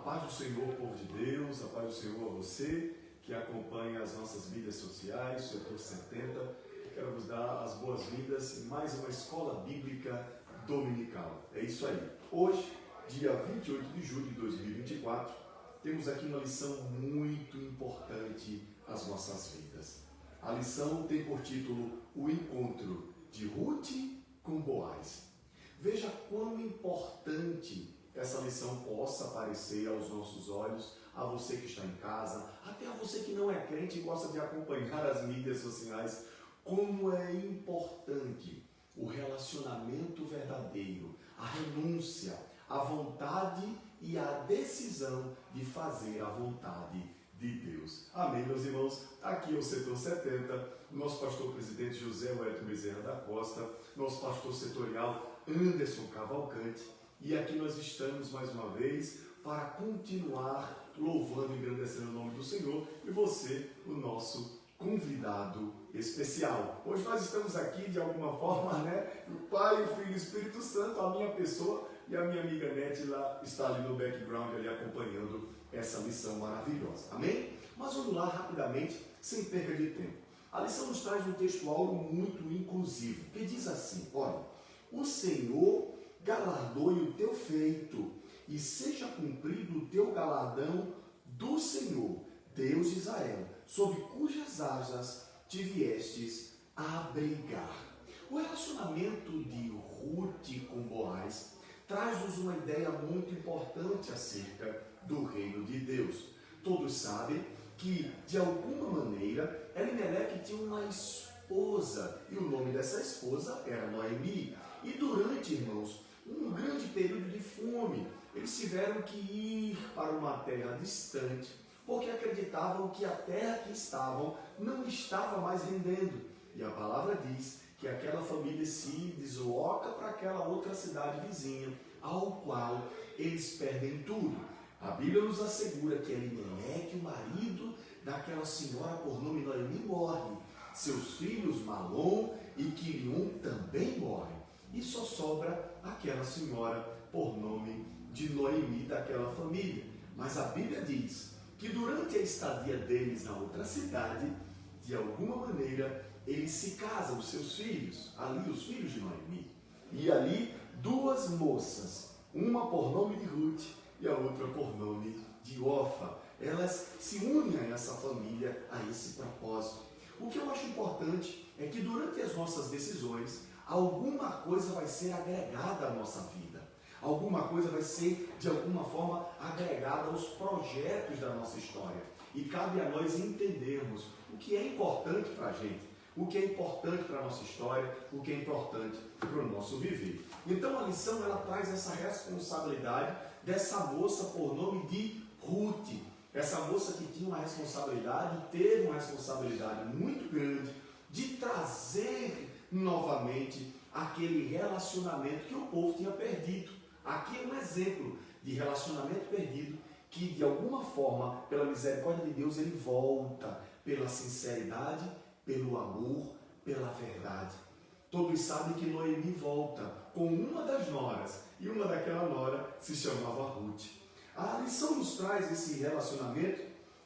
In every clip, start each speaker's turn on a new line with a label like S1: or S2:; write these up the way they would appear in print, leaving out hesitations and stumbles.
S1: paz do Senhor, povo de Deus, a paz do Senhor a você que acompanha as nossas mídias sociais, Setor 70. Quero vos dar as boas-vindas em mais uma escola bíblica dominical. É isso aí. Hoje, dia 28 de julho de 2024, temos aqui uma lição muito importante às nossas vidas. A lição tem por título O Encontro de Ruth com Boaz. Veja quão importante essa lição possa parecer aos nossos olhos, a você que está em casa, até a você que não é crente e gosta de acompanhar as mídias sociais, como é importante o relacionamento verdadeiro, a renúncia, a vontade e a decisão de fazer a vontade de Deus. Amém, meus irmãos? Aqui é o Setor 70, nosso pastor presidente José Wellington Bezerra da Costa, nosso pastor setorial Anderson Cavalcante, e aqui nós estamos mais uma vez para continuar louvando e engrandecendo o nome do Senhor e você, o nosso convidado especial. Hoje nós estamos aqui de alguma forma, o Pai, o Filho e o Espírito Santo, a minha pessoa e a minha amiga Nete lá está ali no background ali acompanhando essa lição maravilhosa. Amém? Mas vamos lá rapidamente, sem perda de tempo. A lição nos traz um textual muito inclusivo, que diz assim: olha, o Senhor galardoe o teu feito e seja cumprido o teu galardão do Senhor, Deus de Israel, sob cujas asas te viestes a abrigar. O relacionamento de Ruth com Boaz traz-nos uma ideia muito importante acerca do reino de Deus. Todos sabem que, de alguma maneira, Elimeleque tinha uma esposa, e o nome dessa esposa era Noemi. E durante, irmãos, um grande período de fome, eles tiveram que ir para uma terra distante, porque acreditavam que a terra que estavam não estava mais rendendo. E a palavra diz que aquela família se desloca para aquela outra cidade vizinha, ao qual eles perdem tudo. A Bíblia nos assegura que Elimeleque, o marido daquela senhora por nome Noemi, morre. Seus filhos Malom e Quilion também morrem. E só sobra aquela senhora por nome de Noemi daquela família. Mas a Bíblia diz que durante a estadia deles na outra cidade, de alguma maneira, eles se casam, os seus filhos, ali os filhos de Noemi. E ali duas moças, uma por nome de Ruth e a outra por nome de Orfa. Elas se unem a essa família, a esse propósito. O que eu acho importante é que durante as nossas decisões, alguma coisa vai ser agregada à nossa vida. Alguma coisa vai ser, de alguma forma, agregada aos projetos da nossa história. E cabe a nós entendermos o que é importante para a gente, o que é importante para a nossa história, o que é importante para o nosso viver. Então a lição ela traz essa responsabilidade dessa moça por nome de Ruth. Essa moça que tinha uma responsabilidade, teve uma responsabilidade muito grande de trazer novamente aquele relacionamento que o povo tinha perdido. Aqui é um exemplo de relacionamento perdido que, de alguma forma, pela misericórdia de Deus, ele volta pela sinceridade, pelo amor, pela verdade. Todos sabem que Noemi volta com uma das noras, e uma daquela nora se chamava Ruth. A lição nos traz esse relacionamento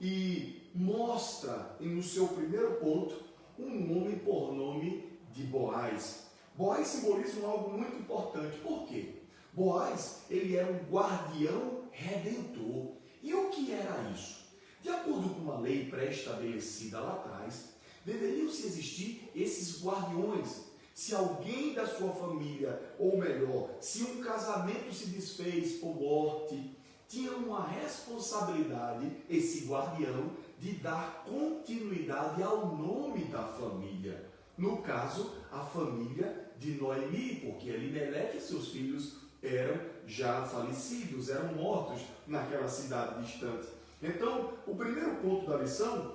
S1: e mostra, no seu primeiro ponto, um homem por nome de Boaz. Boaz simboliza algo muito importante. Por quê? Boaz, ele era um guardião redentor. E o que era isso? De acordo com uma lei pré-estabelecida lá atrás, deveriam se existir esses guardiões. Se alguém da sua família, ou melhor, se um casamento se desfez por morte, tinha uma responsabilidade, esse guardião, de dar continuidade ao nome da família. No caso, a família de Noemi, porque Elimeleque e seus filhos eram já falecidos, eram mortos naquela cidade distante. Então, o primeiro ponto da lição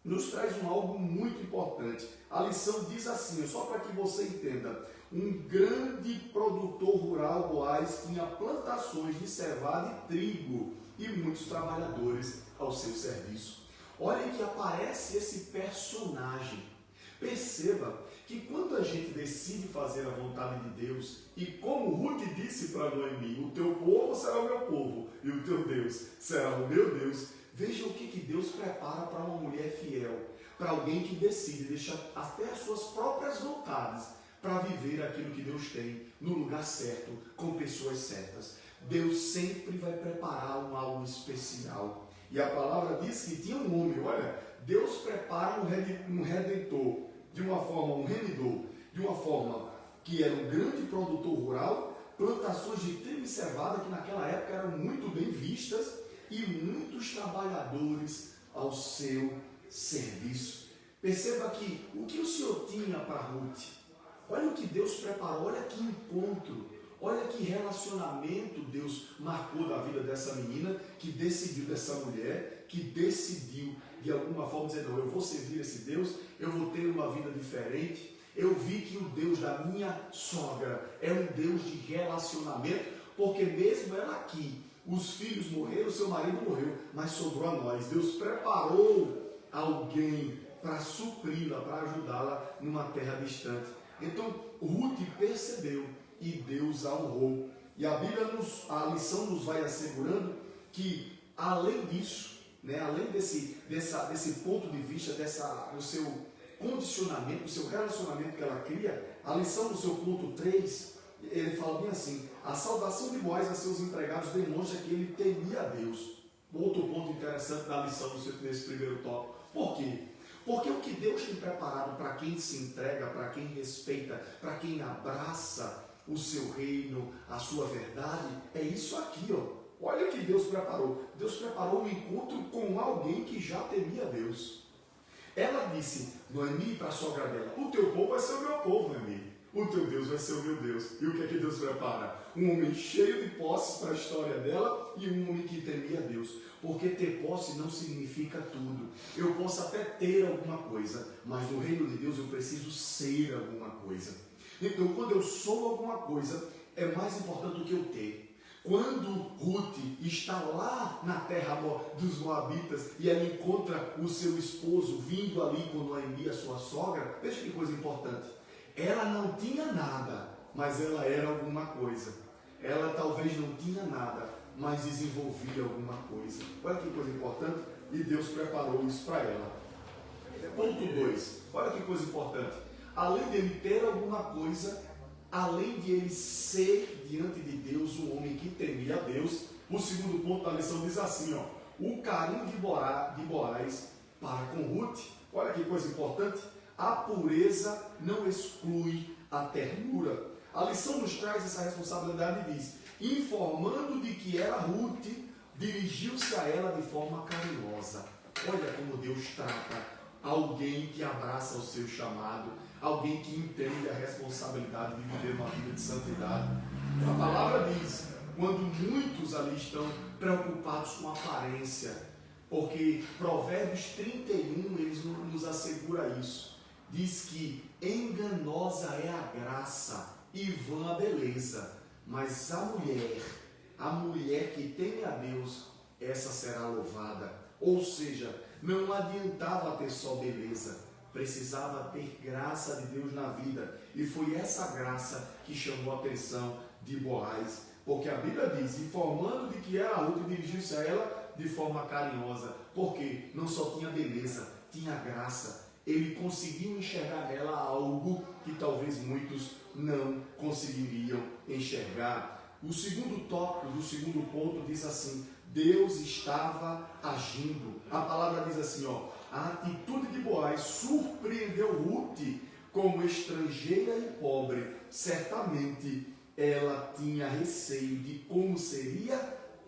S1: nos traz algo muito importante. A lição diz assim, só para que você entenda: um grande produtor rural, Boaz, tinha plantações de cevada e trigo e muitos trabalhadores ao seu serviço. Olhem que aparece esse personagem. Perceba que quando a gente decide fazer a vontade de Deus, e como Ruth disse para Noemi, o teu povo será o meu povo, e o teu Deus será o meu Deus. Veja o que Deus prepara para uma mulher fiel, para alguém que decide deixar até as suas próprias vontades para viver aquilo que Deus tem no lugar certo, com pessoas certas. Deus sempre vai preparar algo especial. E a palavra diz que tinha um homem, olha, Deus prepara um redentor, um remidor, de uma forma que era um grande produtor rural, plantações de trigo e cevada, que naquela época eram muito bem vistas, e muitos trabalhadores ao seu serviço. Perceba que o que o Senhor tinha para Ruth, olha o que Deus preparou, olha que encontro, olha que relacionamento Deus marcou da vida dessa menina, que decidiu, dessa mulher, que decidiu de alguma forma dizer, não, eu vou servir esse Deus, eu vou ter uma vida diferente. Eu vi que o Deus da minha sogra é um Deus de relacionamento, porque mesmo ela aqui, os filhos morreram, seu marido morreu, mas sobrou a nós. Deus preparou alguém para supri-la, para ajudá-la numa terra distante. Então, Ruth percebeu e Deus a honrou. E a Bíblia, a lição nos vai assegurando que, além disso, né, além desse ponto de vista, do seu condicionamento, do seu relacionamento que ela cria, a lição do seu ponto 3, ele fala bem assim: a saudação de Boaz a seus empregados demonstra que ele temia a Deus. Outro ponto interessante da lição nesse primeiro tópico. Por quê? Porque o que Deus tem preparado para quem se entrega, para quem respeita, para quem abraça o seu reino, a sua verdade, é isso aqui, ó. Olha o que Deus preparou. Deus preparou um encontro com alguém que já temia a Deus. Ela disse, Noemi, para a sogra dela, o teu povo vai ser o meu povo, Noemi. O teu Deus vai ser o meu Deus. E o que é que Deus prepara? Um homem cheio de posses para a história dela e um homem que temia a Deus. Porque ter posse não significa tudo. Eu posso até ter alguma coisa, mas no reino de Deus eu preciso ser alguma coisa. Então, quando eu sou alguma coisa, é mais importante do que eu ter. Quando Ruth está lá na terra dos Moabitas e ela encontra o seu esposo vindo ali com Noemi, a sua sogra, veja que coisa importante. Ela não tinha nada, mas ela era alguma coisa. Ela talvez não tinha nada, mas desenvolvia alguma coisa. Olha que coisa importante, e Deus preparou isso para ela. Ponto 2, olha que coisa importante. Além de ele ter alguma coisa, além de ele ser diante de Deus um homem que temia a Deus, o segundo ponto da lição diz assim, ó, o carinho de Boaz para com Ruth. Olha que coisa importante. A pureza não exclui a ternura. A lição nos traz essa responsabilidade e diz, informando de que era Ruth, dirigiu-se a ela de forma carinhosa. Olha como Deus trata alguém que abraça o seu chamado, alguém que entende a responsabilidade de viver uma vida de santidade. A palavra diz, quando muitos ali estão preocupados com a aparência, porque Provérbios 31 eles nos assegura isso. Diz que enganosa é a graça e vã a beleza, mas a mulher que teme a Deus, essa será louvada. Ou seja, não adiantava ter só beleza, precisava ter graça de Deus na vida. E foi essa graça que chamou a atenção de Boaz, porque a Bíblia diz, informando de que era Ruth, dirigiu-se a ela de forma carinhosa, porque não só tinha beleza, tinha graça. Ele conseguiu enxergar nela algo que talvez muitos não conseguiriam enxergar. O segundo tópico, do segundo ponto, diz assim, Deus estava agindo. A palavra diz assim, ó, a atitude de Boaz surpreendeu Ruth como estrangeira e pobre. Certamente ela tinha receio de como seria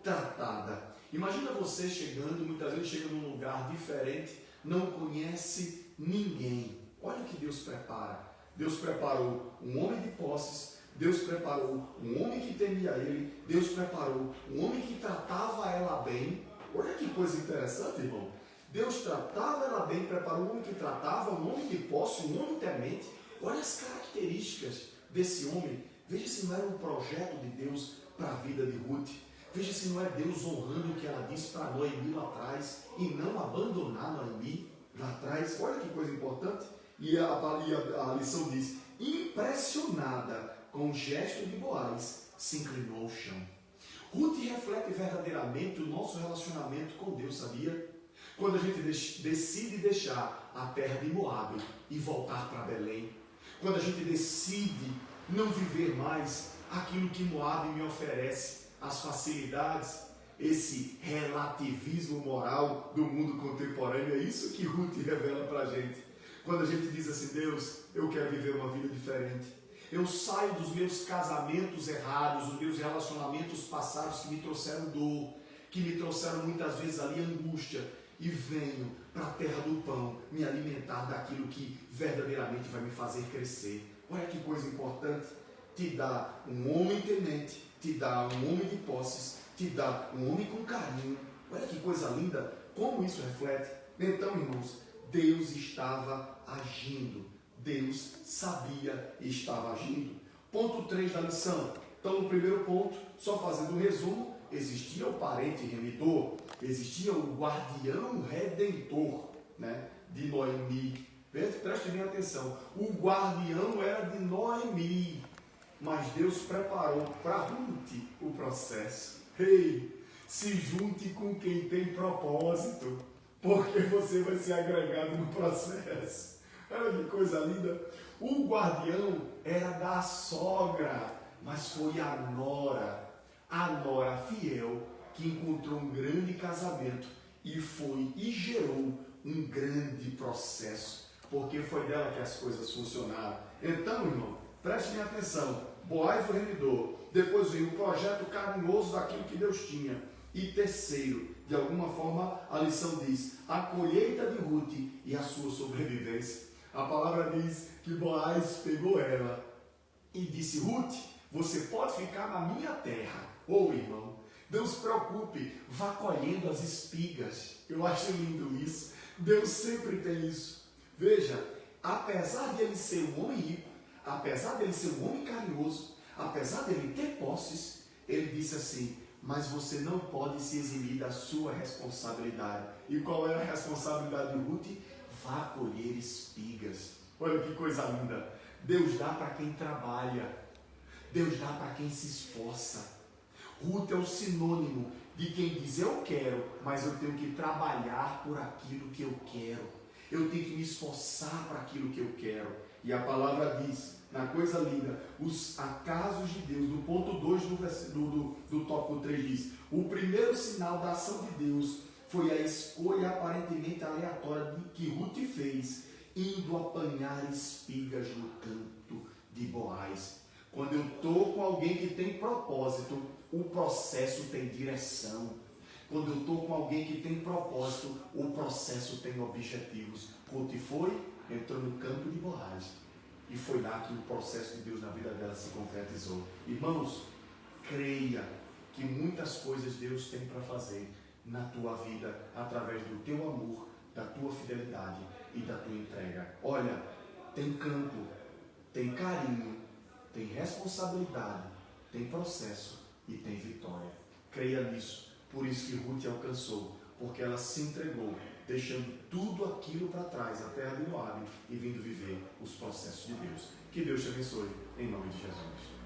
S1: tratada. Imagina você chegando, muitas vezes chega num lugar diferente, não conhece ninguém. Olha o que Deus prepara. Deus preparou um homem de posses, Deus preparou um homem que temia ele, Deus preparou um homem que tratava ela bem. Olha que coisa interessante, irmão. Deus tratava ela bem, preparou um homem que tratava, um homem de posse, um homem temente. Olha as características desse homem. Veja se não era um projeto de Deus para a vida de Ruth. Veja se não é Deus honrando o que ela disse para Noemi lá atrás e não abandonar Noemi lá atrás. Olha que coisa importante. E a lição diz, impressionada com o gesto de Boaz, se inclinou ao chão. Ruth reflete verdadeiramente o nosso relacionamento com Deus, sabia? Quando a gente decide deixar a terra de Moabe e voltar para Belém, quando a gente decide não viver mais aquilo que Moabe me oferece, as facilidades, esse relativismo moral do mundo contemporâneo, é isso que Ruth revela para a gente. Quando a gente diz assim, Deus, eu quero viver uma vida diferente. Eu saio dos meus casamentos errados, dos meus relacionamentos passados que me trouxeram dor, que me trouxeram muitas vezes ali angústia, e venho para a terra do pão me alimentar daquilo que verdadeiramente vai me fazer crescer. Olha que coisa importante. Te dá um homem temente, te dá um homem de posses, te dá um homem com carinho. Olha que coisa linda, como isso reflete. Então, irmãos, Deus estava agindo. Deus sabia e estava agindo. Ponto 3 da lição. Então, no primeiro ponto, só fazendo um resumo, existia o parente remidor, existia o guardião redentor, né, de Noemi. Preste bem atenção. O guardião era de Noemi, mas Deus preparou para Ruth o processo. Ei, se junte com quem tem propósito, porque você vai ser agregado no processo. Olha que coisa linda. O guardião era da sogra, mas foi a nora fiel, que encontrou um grande casamento e gerou um grande processo, porque foi dela que as coisas funcionaram. Então, irmão, preste atenção. Boaz o remidor, depois veio o projeto carinhoso daquilo que Deus tinha. E terceiro, de alguma forma, a lição diz, a colheita de Ruth e a sua sobrevivência. A palavra diz que Boaz pegou ela e disse, Ruth, você pode ficar na minha terra. Ô irmão, não se preocupe, vá colhendo as espigas. Eu acho lindo isso. Deus sempre tem isso. Veja, apesar de ele ser um homem rico, apesar de ele ser um homem carinhoso, apesar de ele ter posses, ele disse assim, mas você não pode se eximir da sua responsabilidade. E qual era a responsabilidade de Ruth? Vá colher espigas. Olha que coisa linda. Deus dá para quem trabalha. Deus dá para quem se esforça. Ruth é o sinônimo de quem diz, eu quero, mas eu tenho que trabalhar por aquilo que eu quero. Eu tenho que me esforçar para aquilo que eu quero. E a palavra diz, na coisa linda, os acasos de Deus, no ponto 2 do tópico 3 diz, o primeiro sinal da ação de Deus foi a escolha aparentemente aleatória que Ruth fez, indo apanhar espigas no campo de Boaz. Quando eu estou com alguém que tem propósito, o processo tem direção. Quando eu estou com alguém que tem propósito, o processo tem objetivos. Ruth entrou no campo de Boaz. E foi lá que o processo de Deus na vida dela se concretizou. Irmãos, creia que muitas coisas Deus tem para fazer na tua vida, através do teu amor, da tua fidelidade e da tua entrega. Olha, tem campo, tem carinho, tem responsabilidade, tem processo e tem vitória. Creia nisso. Por isso que Ruth alcançou, porque ela se entregou, deixando tudo aquilo para trás, a terra de Moabe, e vindo viver os processos de Deus. Que Deus te abençoe, em nome de Jesus.